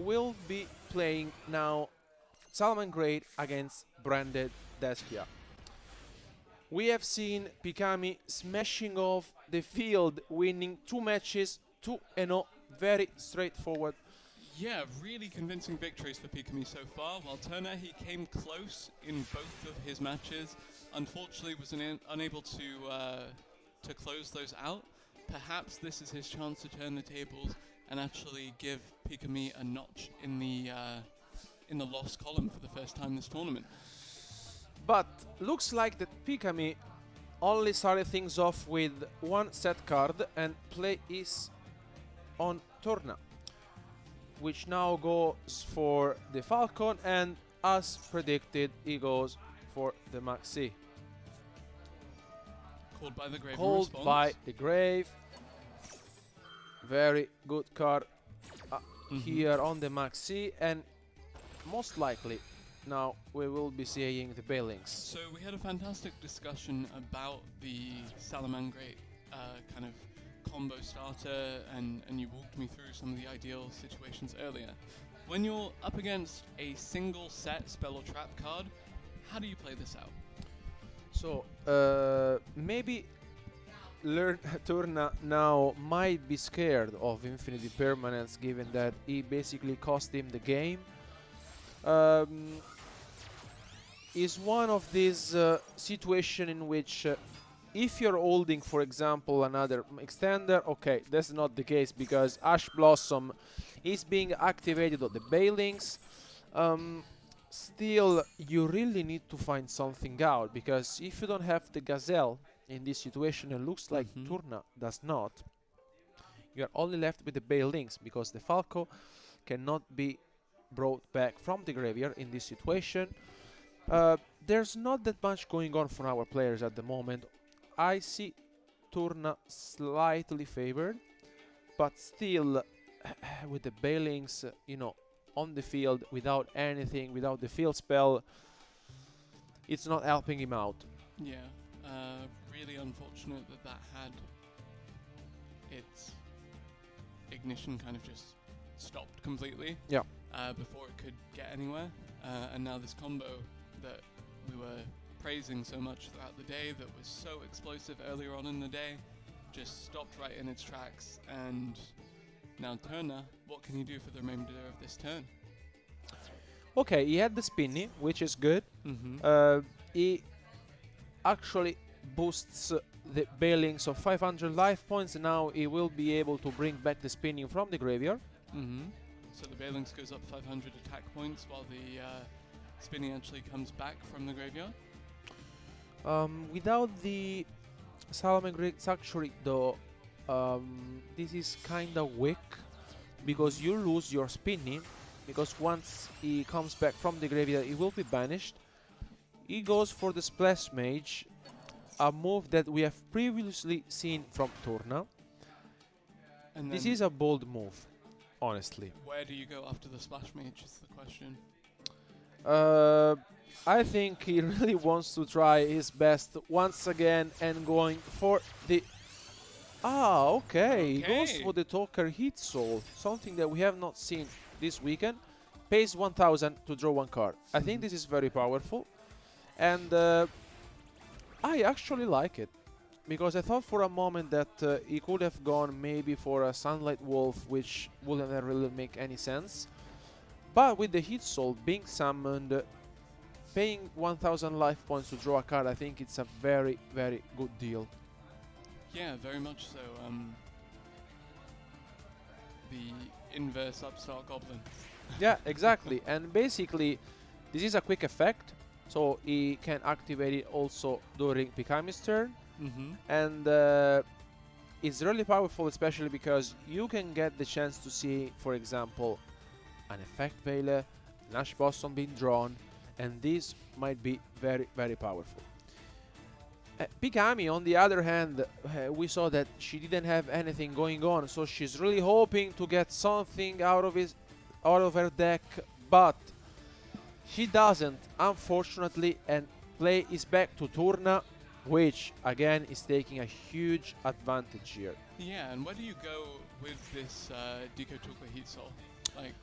will be playing now Salman Great against Branded Deskia. We have seen Pikami smashing off the field, winning 2 matches, 2-0, very straightforward. Yeah, really convincing victories for Pikami so far. While Turna, he came close in both of his matches. Unfortunately, was unable to close those out. Perhaps this is his chance to turn the tables and actually give Pikami a notch in the loss column for the first time this tournament. But looks like that Pikami only started things off with 1 set card and play is on Turna, which now goes for the Falcon, and as predicted, he goes for the Maxi. Called by the Grave. Called by the Grave. Very good card here on the Maxi, and most likely now we will be seeing the Bailings. So we had a fantastic discussion about the Salamangreat kind of combo starter, and you walked me through some of the ideal situations earlier. When you're up against a single set spell or trap card, how do you play this out? So maybe Turna now might be scared of Infinity Permanence, given that he basically cost him the game. Is one of these situations in which if you're holding, for example, another extender, okay, that's not the case because Ash Blossom is being activated on the Bailings. Still, you really need to find something out, because if you don't have the Gazelle in this situation, it looks like Turna does not, you are only left with the Bailings, because the Falco cannot be brought back from the graveyard in this situation. There's not that much going on for our players at the moment. I see Turna slightly favored, but still with the Bailings, you know, on the field without anything, without the field spell, it's not helping him out. Yeah, really unfortunate that had its ignition kind of just stopped completely. Yeah. Before it could get anywhere, and now this combo that we were praising so much throughout the day, that was so explosive earlier on in the day, just stopped right in its tracks. And now Turna, what can he do for the remainder of this turn? Okay, he had the Spinny, which is good. He actually boosts the Bailings of 500 life points, and now he will be able to bring back the Spinning from the graveyard. So the Bailings goes up 500 attack points, while the Spinning actually comes back from the graveyard. Without the Salamangreat actually, though, this is kinda weak, because you lose your Spinning, because once he comes back from the graveyard, he will be banished. He goes for the Splash Mage, a move that we have previously seen from Turna. And this is a bold move, honestly. Where do you go after the Splash Mage is the question. I think he really wants to try his best once again and going for the... okay. He goes for the Talker Heat Soul, something that we have not seen this weekend. Pays 1000 to draw 1 card. I think this is very powerful, and I actually like it, because I thought for a moment that he could have gone maybe for a Sunlight Wolf, which wouldn't really make any sense. But with the Heat Soul being summoned, paying 1000 life points to draw a card, I think it's a very, very good deal. Yeah, very much so. The inverse Upstart Goblin. Yeah, exactly. And basically, this is a quick effect, so he can activate it also during Pikami's turn. And it's really powerful, especially because you can get the chance to see, for example, an Effect Veiler, an Ash Blossom being drawn, and this might be very, very powerful. Pikami, on the other hand, we saw that she didn't have anything going on, so she's really hoping to get something out of her deck, but she doesn't, unfortunately, and play is back to Turna, which again is taking a huge advantage here. Yeah, and where do you go with this Deco Tukla Heat Soul? Like,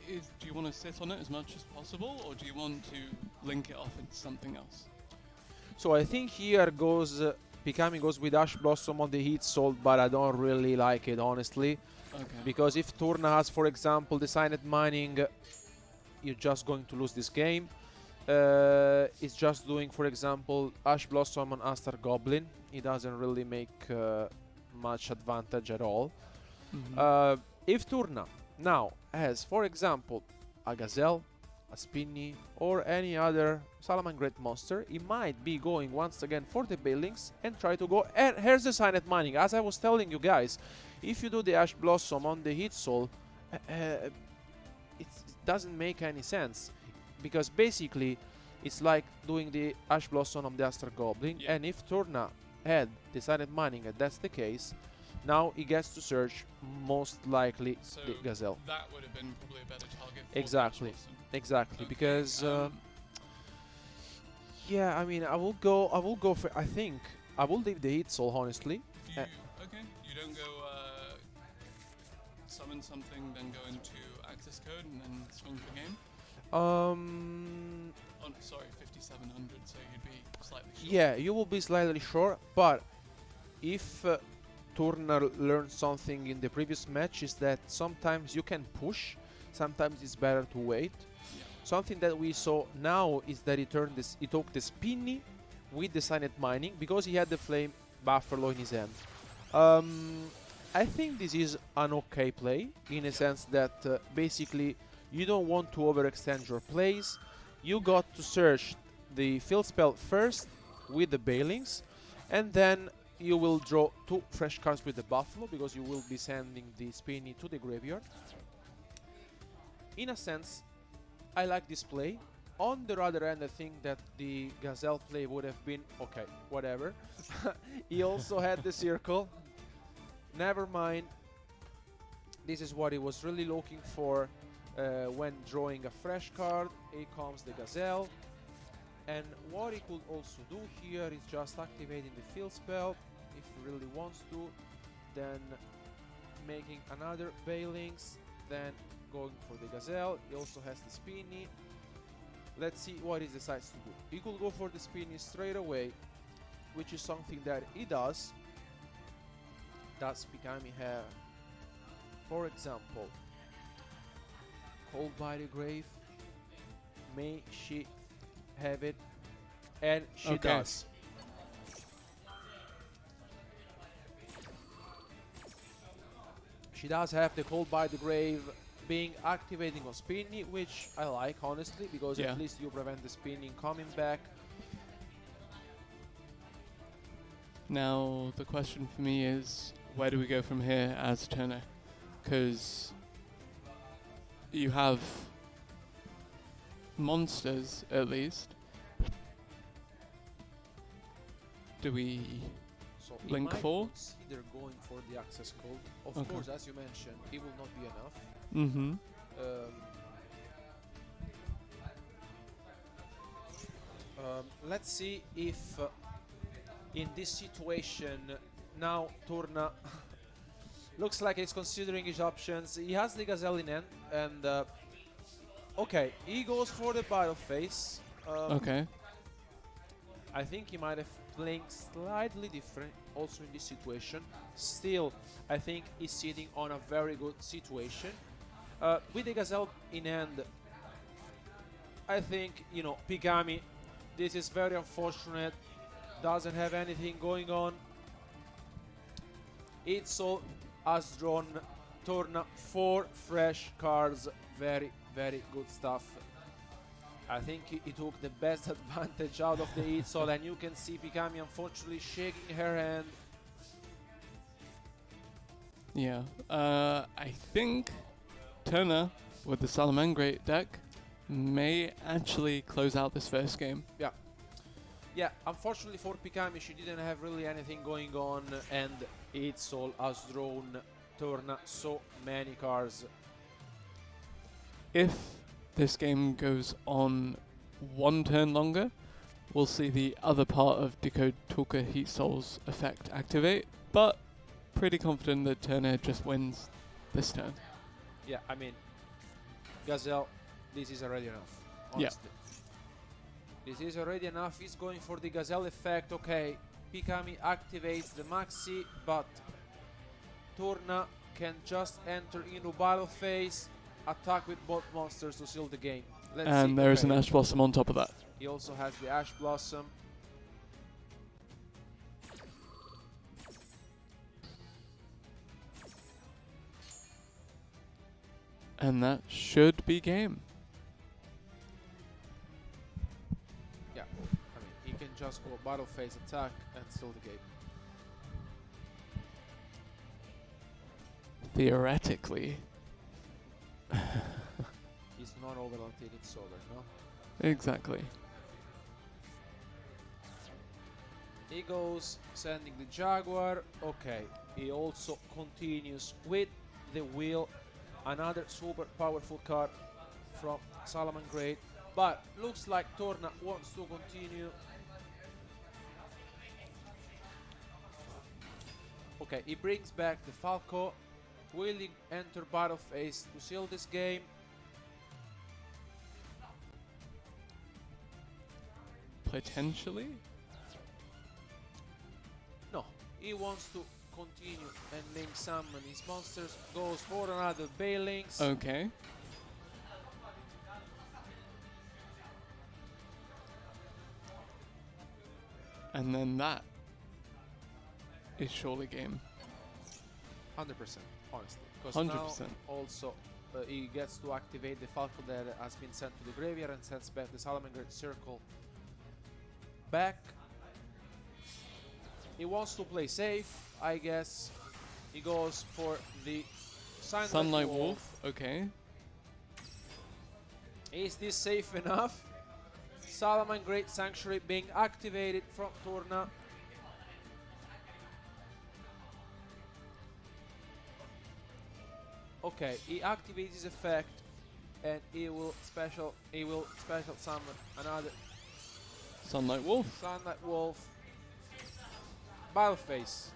do you want to sit on it as much as possible, or do you want to link it off into something else? So I think here goes Pikami goes with Ash Blossom on the Heat Soul, but I don't really like it, honestly. Okay. Because if Turna has, for example, the Silent Mining, you're just going to lose this game. It's just doing, for example, Ash Blossom on Astar Goblin. It doesn't really make much advantage at all. If Turna now has, for example, a Gazelle, a Spinny, or any other Salamangreat monster, he might be going once again for the buildings and try to go. And here's the Silent Mining. As I was telling you guys, if you do the Ash Blossom on the Heat Soul, it doesn't make any sense. Because basically, it's like doing the Ash Blossom on the Astar Goblin. Yeah. And if Turna had the Silent Mining, and that's the case, now he gets to search most likely So the Gazelle. that would have been probably a better target. For Exactly. the Ash Blossom. Exactly, Okay, because yeah, I mean, I will go for. I think I will leave the Heat Soul, honestly. Do you, okay, you don't go summon something, then go into access code and then swing for game. Oh, sorry, 5700, so you'd be slightly short. Yeah, you will be slightly short, but if Turner learned something in the previous match, is that sometimes you can push, sometimes it's better to wait. Yeah. Something that we saw now is that he took the Spinny with the Silent Mining because he had the Flame Buffalo in his hand. I think this is an okay play in a sense that basically you don't want to overextend your plays. You got to search the field spell first with the Bailings, and then you will draw 2 fresh cards with the Buffalo because you will be sending the Spinny to the graveyard. In a sense, I like this play. On the other end, I think that the Gazelle play would have been okay, whatever. He also had the circle. Never mind. This is what he was really looking for when drawing a fresh card. Here comes the Gazelle. And what he could also do here is just activating the field spell if he really wants to. Then making another Bailings. Then going for the Gazelle. He also has the Spinny. Let's see what he decides to do. He could go for the Spinny straight away, which is something that he does. Does Pikami have, for example, Cold by the Grave? May she have it? And she does. She does have the Cold by the Grave being activating on Spinny, which I like, honestly, because at least you prevent the Spinning coming back. Now, the question for me is, where do we go from here as Turna? Because you have monsters, at least. Do we So he link might 4? consider going for the access code. Of Okay. course, as you mentioned, it will not be enough. Mm-hmm. Let's see if in this situation now Turna looks like he's considering his options. He has the Gazelle in hand, and okay, he goes for the battle phase. Okay. I think he might have played slightly different also in this situation. Still, I think he's sitting on a very good situation. With the Gazelle in hand, I think, you know, Pikami, this is very unfortunate. Doesn't have anything going on. Itzel has drawn Turna 4 fresh cards. Very, very good stuff. I think he took the best advantage out of the Itzel, and you can see Pikami unfortunately shaking her hand. Yeah. I think Turna with the Salamangreat deck may actually close out this first game. Yeah, unfortunately for Pikami, she didn't have really anything going on, and Itzel has drawn Turna so many cards. If this game goes on 1 turn longer, we'll see the other part of Decode Talker Heat Soul's effect activate, but pretty confident that Turner just wins this turn. Yeah, I mean, Gazelle, this is already enough, honestly. This is already enough. He's going for the Gazelle effect. Okay, Pikami activates the Maxi, but Turna can just enter into battle phase, attack with both monsters to seal the game. Let's see. And there is an Ash Blossom on top of that. He also has the Ash Blossom. And that should be game. Yeah, I mean, he can just go battle phase attack and seal the game. Theoretically. He's not over until it's over, no? Exactly. He goes sending the Jaguar. Okay, he also continues with the Wheel. Another super powerful card from Salamangreat. But looks like Turna wants to continue. Okay, he brings back the Falco. Will he enter battle phase to seal this game? Potentially? No, he wants to continue and main summon his monsters. Goes for another Bailings. Okay. And then that is surely game. 100%, honestly. Because 100%. now also he gets to activate the Falco that has been sent to the graveyard and sends back the Salamangreat Circle back. He wants to play safe, I guess. He goes for the Sunlight Wolf. Okay. Is this safe enough? Salamangreat Sanctuary being activated from Turna. Okay, he activates his effect and he will special summon another Sunlight Wolf. Sunlight Wolf. Battle phase.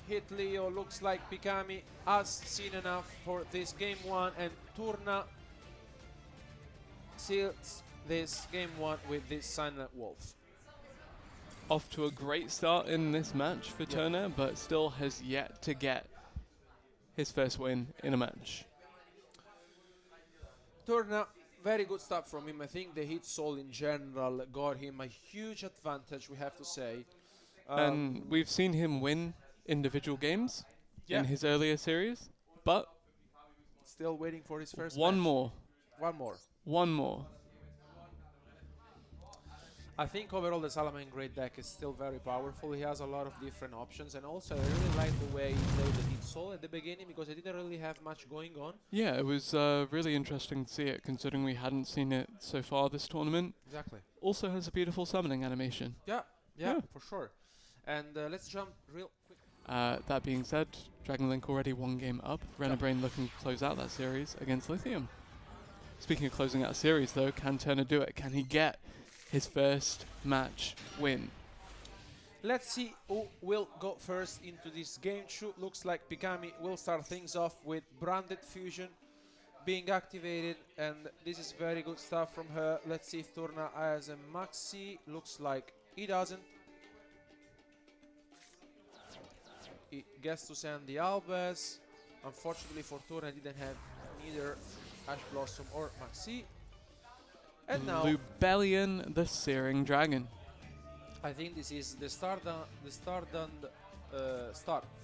Hit Leo. Looks like Pikami has seen enough for this game 1 and Turna seals this game 1 with this Sunlight Wolf. Off to a great start in this match for Turna, but still has yet to get his first win in a match. Turna, very good stuff from him. I think the hit soul in general got him a huge advantage, we have to say. And we've seen him win individual games in his earlier series, but still waiting for his first one match. more. One more. I think overall the Salamangreat deck is still very powerful. He has a lot of different options, and also I really like the way he played the hit soul at the beginning because I didn't really have much going on. Yeah, it was really interesting to see it, considering we hadn't seen it so far this tournament. Exactly. Also has a beautiful summoning animation. Yeah, for sure. And let's jump real quick. That being said, Dragon Link already one game up. Renabrain looking to close out that series against Lithium. Speaking of closing out a series though, can Turna do it? Can he get his first match win? Let's see who will go first into this game 2. Looks like Pikami will start things off with Branded Fusion being activated, and this is very good stuff from her. Let's see if Turna has a Maxi. Looks like he doesn't. He gets to send the Albaz. Unfortunately for Turna, didn't have neither Ash Blossom or Maxi. And now Lubellion, the Searing Dragon. I think this is the start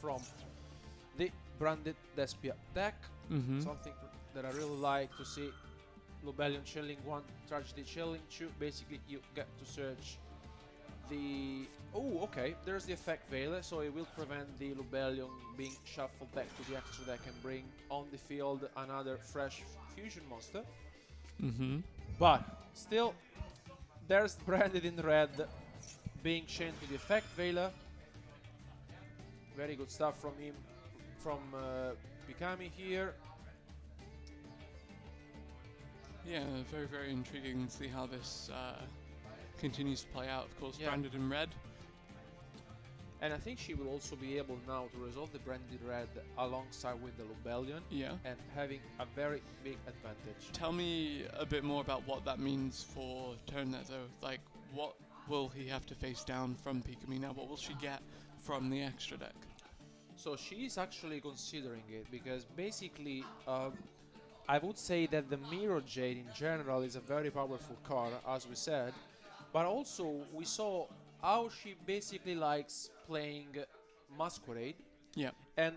from the Branded Despia deck. Something that I really like to see. Lubellion chilling 1, Tragedy chilling 2. Basically, you get to search the... Oh, okay. There's the effect Veil, so it will prevent the Lubellion being shuffled back to the extra deck and bring on the field another fresh fusion monster. But still, there's Branded in red being chained to the effect Vela. Very good stuff from him, from Pikami here. Yeah, very, very intriguing to see how this continues to play out. Of course, Branded in red. And I think she will also be able now to resolve the Branded Red alongside with the Lobelion Yeah. and having a very big advantage. Tell me a bit more about what that means for Turna, though. Like, what will he have to face down from Pikami now? What will she get from the extra deck? So she is actually considering it because basically I would say that the Mirror Jade in general is a very powerful card, as we said, but also we saw how she basically likes playing Masquerade, Yeah. and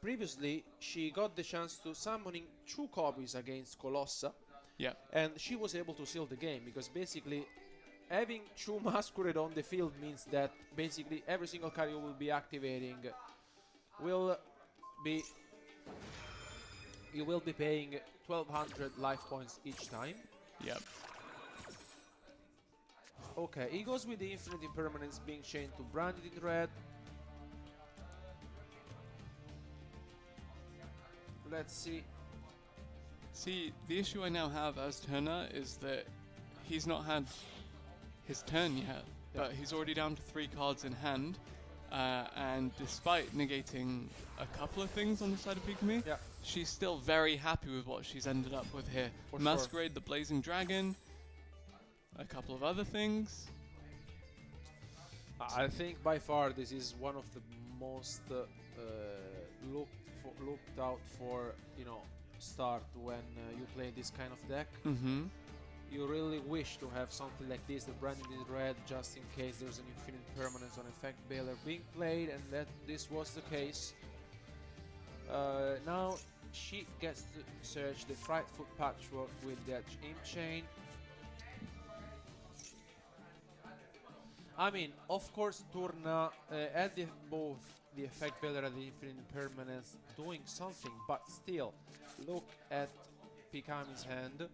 previously she got the chance to summoning 2 copies against Colossa, Yeah. and she was able to seal the game because basically having 2 Masquerade on the field means that basically every single card you will be activating will be you will be paying 1200 life points each time. Yep. Okay, he goes with the Infinite Impermanence being chained to Branded in Red. Let's see. See, the issue I now have as Turner is that he's not had his turn yet, but he's already down to 3 cards in hand. And despite negating a couple of things on the side of Pikami, she's still very happy with what she's ended up with here. For Masquerade, sure. the Blazing Dragon, a couple of other things. I think by far this is one of the most looked out for, start when you play this kind of deck. Mm-hmm. You really wish to have something like this, the Branded in Red, just in case there's an Infinite Permanence on Effect Baler being played, and that this was the case. Now she gets to search the Frightful Patchwork with that Imp Chain. I mean, of course, Turna had both the Effect Baler and the Infinite Permanence doing something, but still, look at Pikami's hand.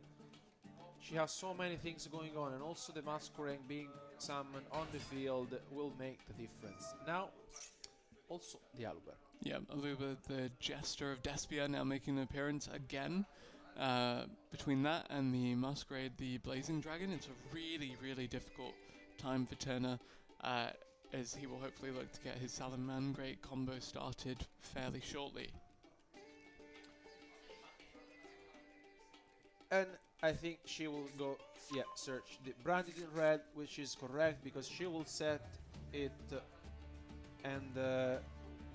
She has so many things going on, and also the Masquerade being summoned on the field will make the difference. Now, also the Aluber. Yeah, Aluber, the Jester of Despia, now making an appearance again. Between that and the Masquerade, the Blazing Dragon, it's a really, really difficult time for Turner, as he will hopefully look to get his Salamangreat combo started fairly shortly. And I think she will go, search the Branded in Red, which is correct because she will set it and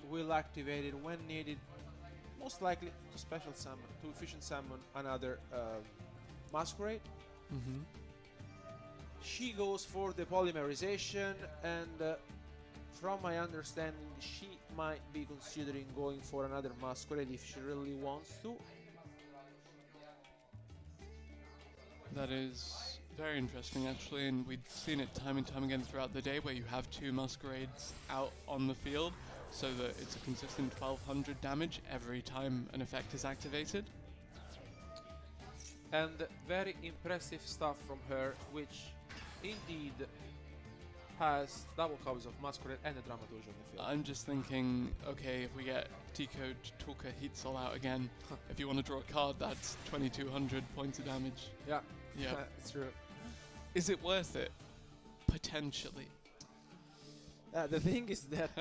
will activate it when needed, most likely to special summon, to efficient summon another Masquerade. Mm-hmm. She goes for the polymerization, and from my understanding, she might be considering going for another Masquerade if she really wants to. That is very interesting, actually, and we've seen it time and time again throughout the day where you have 2 Masquerades out on the field so that it's a consistent 1200 damage every time an effect is activated. And very impressive stuff from her, which indeed has double copies of Masquerade and the Dramaturge on the field. I'm just thinking, okay, if we get Tico Tulka Heatsoul out again, if you want to draw a card, that's 2200 points of damage. Yeah, Yeah. it's true. Is it worth it? Potentially. The thing is that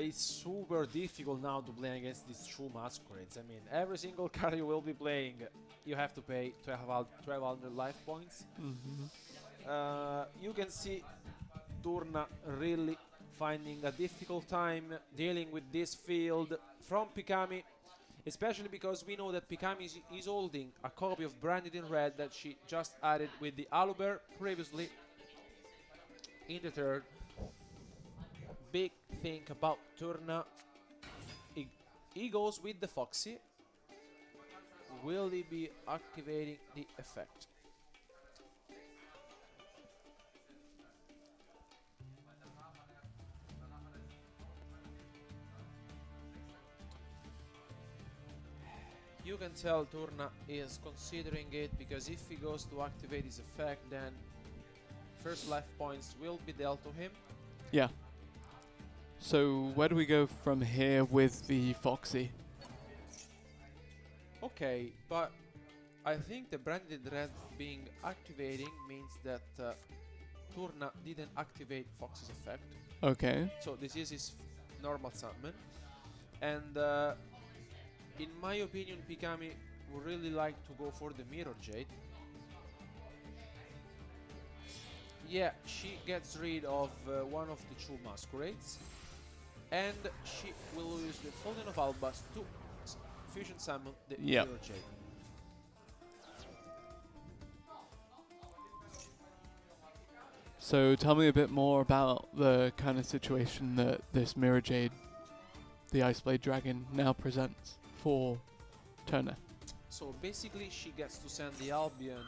it's super difficult now to play against these 2 Masquerades. I mean, every single card you will be playing, you have to pay 1200 life points. Mm-hmm. You can see Turna really finding a difficult time dealing with this field from Pikami, especially because we know that Pikami is holding a copy of Branded in Red that she just added with the Aluber previously in the third. Big thing about Turna, he goes with the Foxy. Will he be activating the effect? You can tell Turna is considering it because if he goes to activate his effect, then first life points will be dealt to him. Yeah. So where do we go from here with the Foxy? Okay, but I think the Branded Red being activating means that Turna didn't activate Fox's effect. Okay. So this is his normal summon. And in my opinion, Pikami would really like to go for the Mirror Jade. Yeah, she gets rid of one of the two Masquerades. And she will use the Folding of Albas to fusion summon the Yep. Mirror Jade. So tell me a bit more about the kind of situation that this Mirror Jade, the Ice Blade Dragon, now presents for Turna. So basically she gets to send the Albion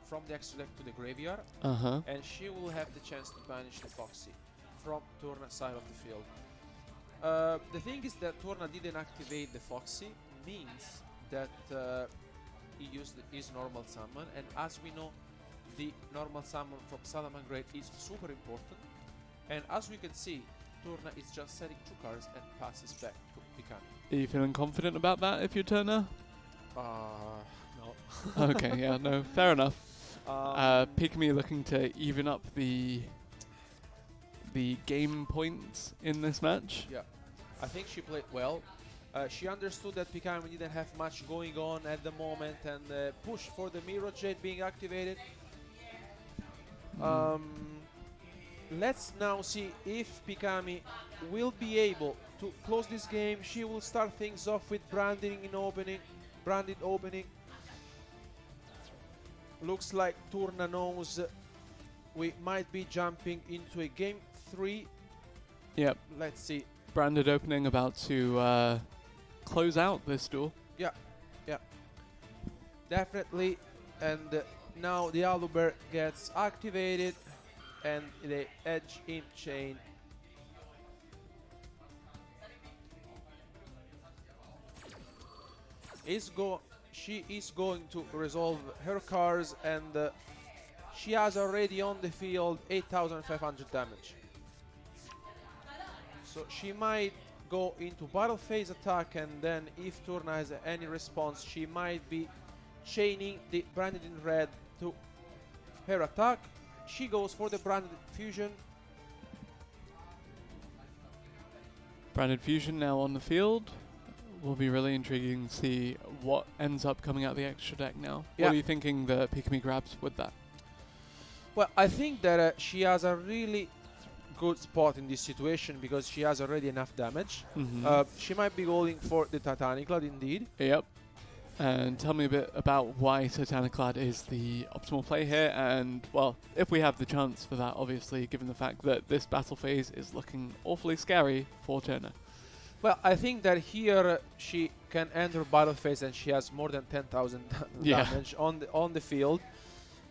from the extra deck to the graveyard, Uh-huh. and she will have the chance to banish the Foxy from Turna's side of the field. The thing is that Turna didn't activate the Foxy, means that he used his normal summon, and as we know, the normal summon from Salamangreat is super important. And as we can see, Turna is just setting 2 cards and passes back to Pikami. Are you feeling confident about that if you're Turna? No. Okay, yeah, no, fair enough. Pikami looking to even up the game points in this match. Yeah, I think she played well. She understood that Pikami didn't have much going on at the moment and pushed for the Mirror Jade being activated. Let's now see if Pikami will be able to close this game. She will start things off with branded opening. Looks like Turna knows we might be jumping into a game 3. Yep. Let's see. Branded opening about to close out this duel. Yeah, definitely. And now the Aluber gets activated, and the Edge in Chain. She is going to resolve her cards, and she has already on the field 8,500 damage. So she might go into battle phase attack, and then if Turna has any response, she might be chaining the branded in red to her attack. She goes for the branded fusion. Branded Fusion now on the field. Will be really intriguing to see what ends up coming out of the extra deck now. Yeah. What are you thinking that Pikami grabs with that? Well, I think that she has a really good spot in this situation because she has already enough damage. She might be going for the Titaniclad indeed. Yep. And tell me a bit about why Titaniclad is the optimal play here, and, well, if we have the chance for that, obviously, given the fact that this battle phase is looking awfully scary for Turna. Well, I think that here she can end her battle phase and she has more than 10,000 damage on the field.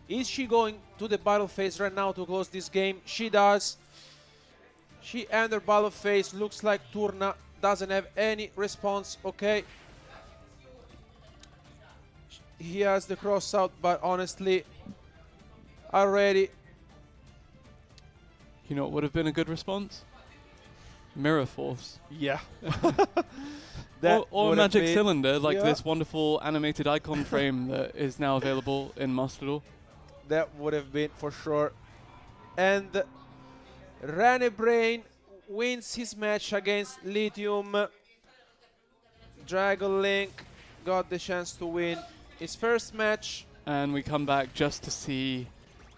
Is she going to the battle phase right now to close this game? She does. She ends her battle phase. Looks like Turna doesn't have any response. Okay. He has the cross out, but honestly, already. You know what would have been a good response? Mirror Force. Yeah. or Magic Cylinder, like this wonderful animated icon frame that is now available in Master Duel. That would have been for sure. And Ranebrain wins his match against Lithium. Dragon Link got the chance to win his first match. And we come back just to see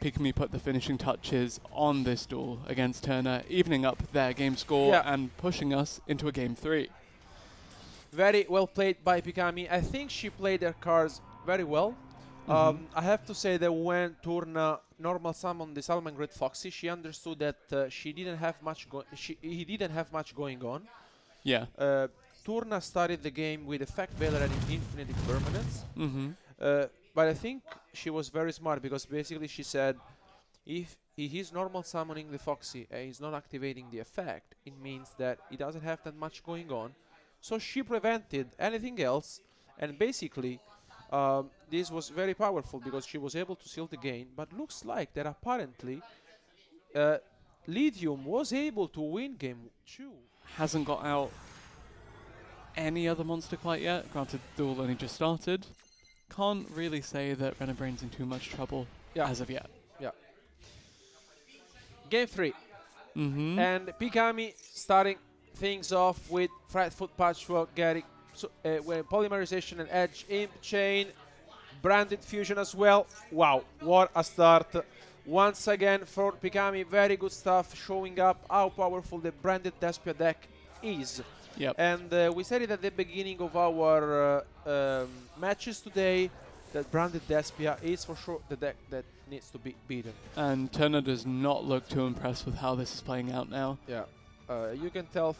Pikami put the finishing touches on this duel against Turna, evening up their game score and pushing us into a game 3. Very well played by Pikami. I think she played her cards very well. I have to say that when Turna normal summoned the Salamangreat Foxy, she understood that he didn't have much going on. Yeah. Turna started the game with Effect Veiler and Infinite Impermanence. But I think she was very smart because basically she said if he is normal summoning the Foxy and he's not activating the effect, it means that he doesn't have that much going on. So she prevented anything else, and basically this was very powerful because she was able to seal the game. But looks like that apparently Lithium was able to win game 2. Hasn't got out any other monster quite yet. Granted, duel only just started. Can't really say that Ranebrain's in too much trouble as of yet. Yeah. Game 3. And Pikami starting things off with Flat Foot Patchwork, getting with polymerization and edge imp chain, branded fusion as well. Wow, what a start. Once again for Pikami, very good stuff, showing up how powerful the branded Despia deck is. Yep. And we said it at the beginning of our matches today, that branded Despia is for sure the deck that needs to be beaten. And Turna does not look too impressed with how this is playing out now. Yeah, you can tell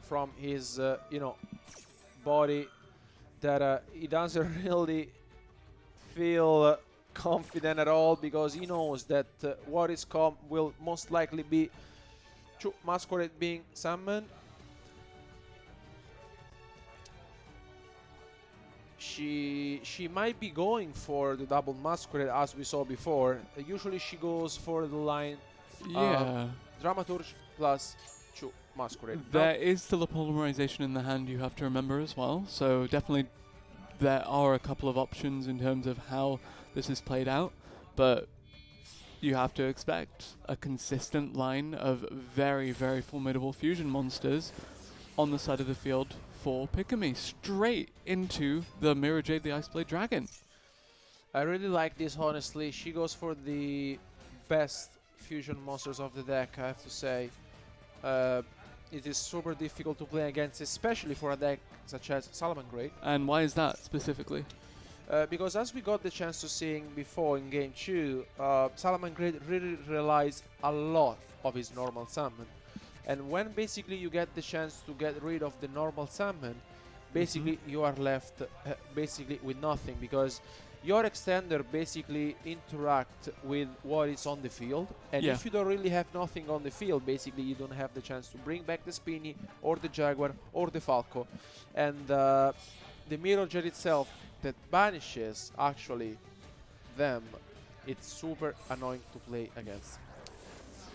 from his body that he doesn't really feel confident at all, because he knows that what is come will most likely be Masquerade being summoned. She might be going for the double Masquerade as we saw before. Usually she goes for the line Dramaturge plus 2 Masquerade. There is still a polymerization in the hand you have to remember as well, so definitely there are a couple of options in terms of how this is played out, but you have to expect a consistent line of very, very formidable fusion monsters on the side of the field for Pikami, straight into the Mirror Jade, the Ice Blade Dragon. I really like this, honestly. She goes for the best fusion monsters of the deck, I have to say. It is super difficult to play against, especially for a deck such as Salamangreat. And why is that specifically? Because as we got the chance to seeing before in Game 2, Salamangreat really relies a lot of his normal summon. And when basically you get the chance to get rid of the normal summon, basically you are left basically with nothing, because your extender basically interact with what is on the field, and if you don't really have nothing on the field, basically you don't have the chance to bring back the Spinny or the Jaguar or the Falco. And the Mirror Jet itself that banishes actually them, it's super annoying to play against.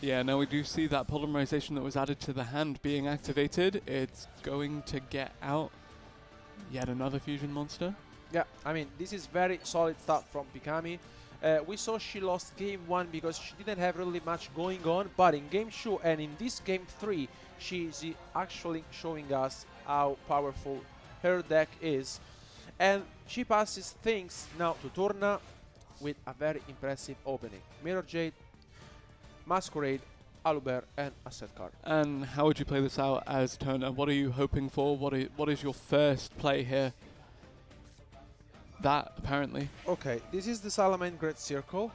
Yeah, now we do see that polymerization that was added to the hand being activated. It's going to get out yet another fusion monster. Yeah, I mean, this is very solid stuff from Pikami. We saw she lost game 1 because she didn't have really much going on, but in game 2 and in this game 3, she's actually showing us how powerful her deck is. And she passes things now to Turna with a very impressive opening. Mirror Jade, Masquerade, Aluber, and a set card. And how would you play this out as Turna? What are you hoping for? What is your first play here? That, apparently. Okay, this is the Salamangreat Circle.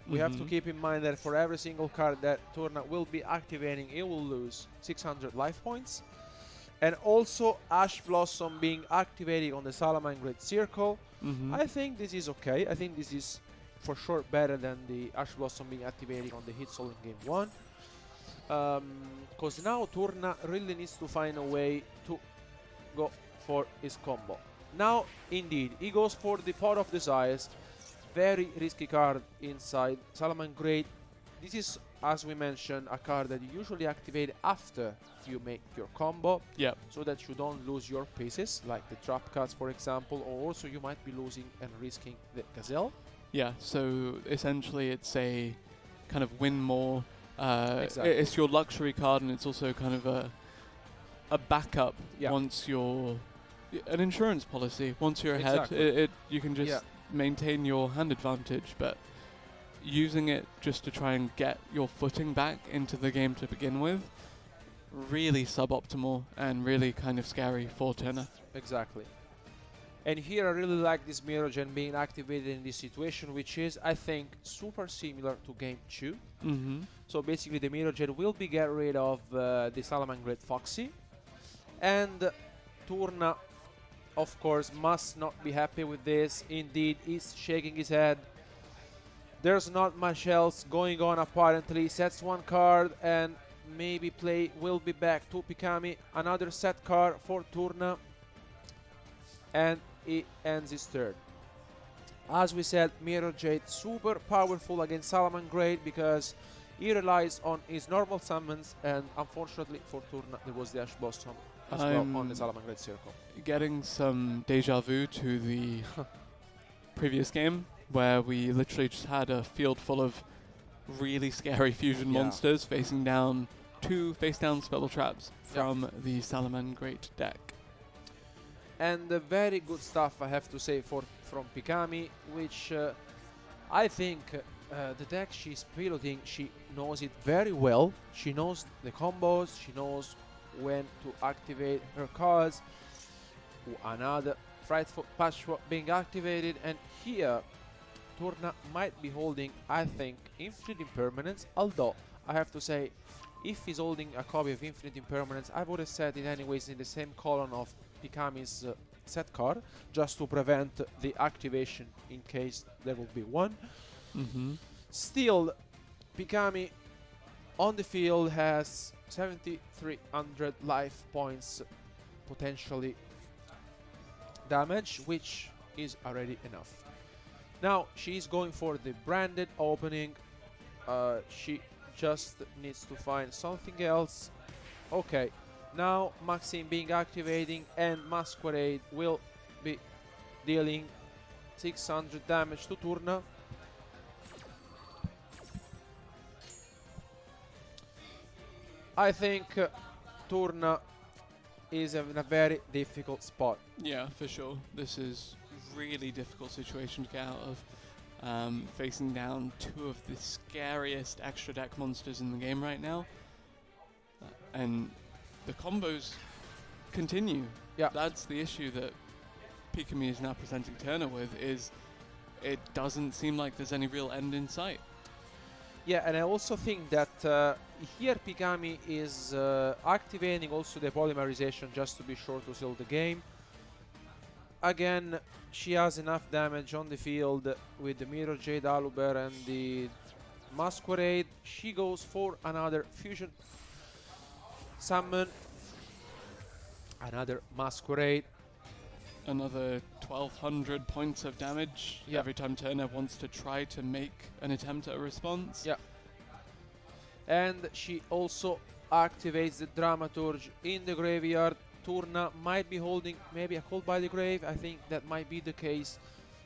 We have to keep in mind that for every single card that Turna will be activating, it will lose 600 life points. And also Ash Blossom being activated on the Salamangreat Circle. I think this is okay. I think this is for sure better than the Ash Blossom being activated on the Hit Soul in game 1. Because now Turna really needs to find a way to go for his combo. Now, indeed, he goes for the Pot of Desires. Very risky card inside Salamangreat. This is, as we mentioned, a card that you usually activate after you make your combo. Yep. So that you don't lose your pieces, like the trap cards, for example, or also you might be losing and risking the Gazelle. Yeah, so essentially it's a kind of win more. Exactly. It's your luxury card, and it's also kind of a backup once you're an insurance policy. Once you're ahead, you can just maintain your hand advantage, but using it just to try and get your footing back into the game to begin with, really suboptimal and really kind of scary for Turna. Exactly. And here I really like this Mirror Gen being activated in this situation, which is, I think, super similar to game 2. So basically the Mirror Gen will be get rid of the Salamangreat Foxy, and Turna, of course, must not be happy with this. Indeed, he's shaking his head. There's not much else going on apparently. Sets one card and maybe play will be back to Pikami. Another set card for Turna. And he ends his turn. As we said, Mirror Jade super powerful against Salamangreat because he relies on his normal summons, and unfortunately for Turna there was the Ash Blossom as well on the Salamangreat Circle. Getting some deja vu to the previous game, where we literally just had a field full of really scary fusion monsters facing down 2 face-down spell traps from the Salamangreat deck. And very good stuff, I have to say, from Pikami, which I think the deck she's piloting, she knows it very well. She knows the combos, she knows when to activate her cards. Another Frightful Patchwork being activated, and here Turna might be holding, I think, Infinite Impermanence, although I have to say, if he's holding a copy of Infinite Impermanence, I would have set it anyways in the same column of Pikami's set card, just to prevent the activation in case there will be one. Still, Pikami on the field has 7,300 life points potentially damage, which is already enough. Now she's going for the branded opening. She just needs to find something else. Okay, now Maxime being activating, and Masquerade will be dealing 600 damage to Turna. I think Turna is in a very difficult spot. Yeah, for sure. This is really difficult situation to get out of. Facing down 2 of the scariest extra deck monsters in the game right now. And the combos continue. Yeah. That's the issue that Pikami is now presenting Turna with, is it doesn't seem like there's any real end in sight. Yeah, and I also think that here Pikami is activating also the polymerization just to be sure to seal the game. Again, she has enough damage on the field with the Mirror Jade Aluber and the Masquerade. She goes for another fusion summon, another Masquerade. Another 1,200 points of damage every time Turna wants to try to make an attempt at a response. Yeah. And she also activates the Dramaturge in the graveyard. Turna might be holding maybe a Cold by the Grave. I think that might be the case.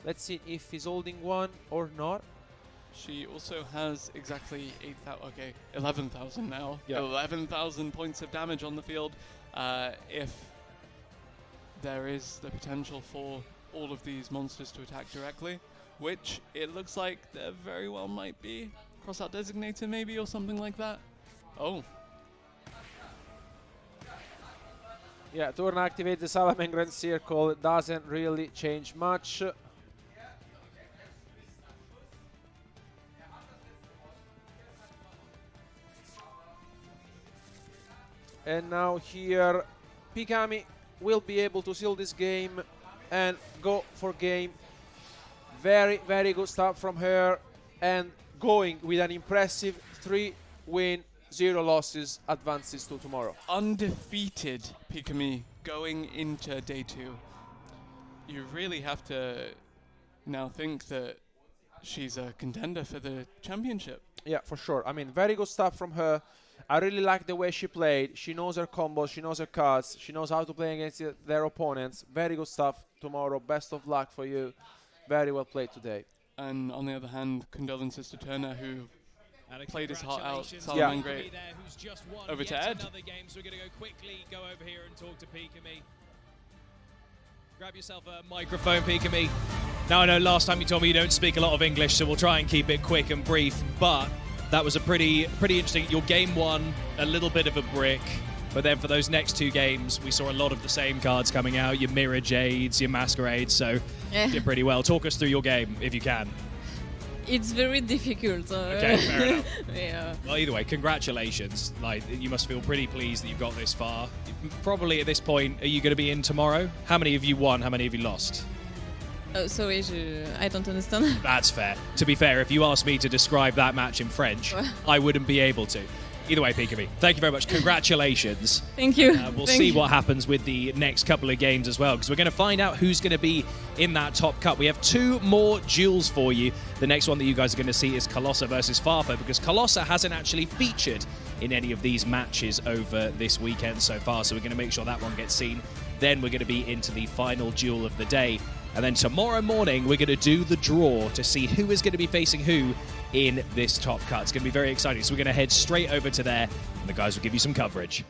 Let's see if he's holding one or not. She also has exactly 11,000 now. Yeah. 11,000 points of damage on the field. If there is the potential for all of these monsters to attack directly, which it looks like there very well might be. Cross-out Designator maybe, or something like that. Oh. Yeah, Turna activates the Salamangreat Circle. It doesn't really change much. And now here, Pikami will be able to seal this game and go for game. Very, very good start from her, and going with an impressive 3-win, 0 losses, advances to tomorrow. Undefeated Pikami going into day 2. You really have to now think that she's a contender for the championship. Yeah, for sure. I mean, very good stuff from her. I really like the way she played. She knows her combos, she knows her cards, she knows how to play against their opponents. Very good stuff tomorrow. Best of luck for you. Very well played today. And on the other hand, condolences to Turna, who played his heart out. Yeah. Salamangreat. Over to Ed. Game, so we're going to quickly go over here and talk to Pikami. Grab yourself a microphone, Pikami. Now, I know last time you told me you don't speak a lot of English, so we'll try and keep it quick and brief, but that was a pretty interesting. Your game 1, a little bit of a brick, but then for those next 2 games, we saw a lot of the same cards coming out, your Mirror Jades, your Masquerades, so you did pretty well. Talk us through your game, if you can. It's very difficult. Okay, fair enough. Yeah. Well, either way, congratulations. Like, you must feel pretty pleased that you've got this far. Probably at this point, are you going to be in tomorrow? How many have you won? How many have you lost? Oh, sorry, I don't understand. That's fair. To be fair, if you asked me to describe that match in French, I wouldn't be able to. Either way, Pikami, thank you very much. Congratulations. Thank you. We'll see what happens with the next couple of games as well, because we're going to find out who's going to be in that top cut. We have 2 more duels for you. The next one that you guys are going to see is Colossa versus Farfa, because Colossa hasn't actually featured in any of these matches over this weekend so far, so we're going to make sure that one gets seen. Then we're going to be into the final duel of the day. And then tomorrow morning, we're going to do the draw to see who is going to be facing who in this top cut. It's going to be very exciting. So we're going to head straight over to there, and the guys will give you some coverage.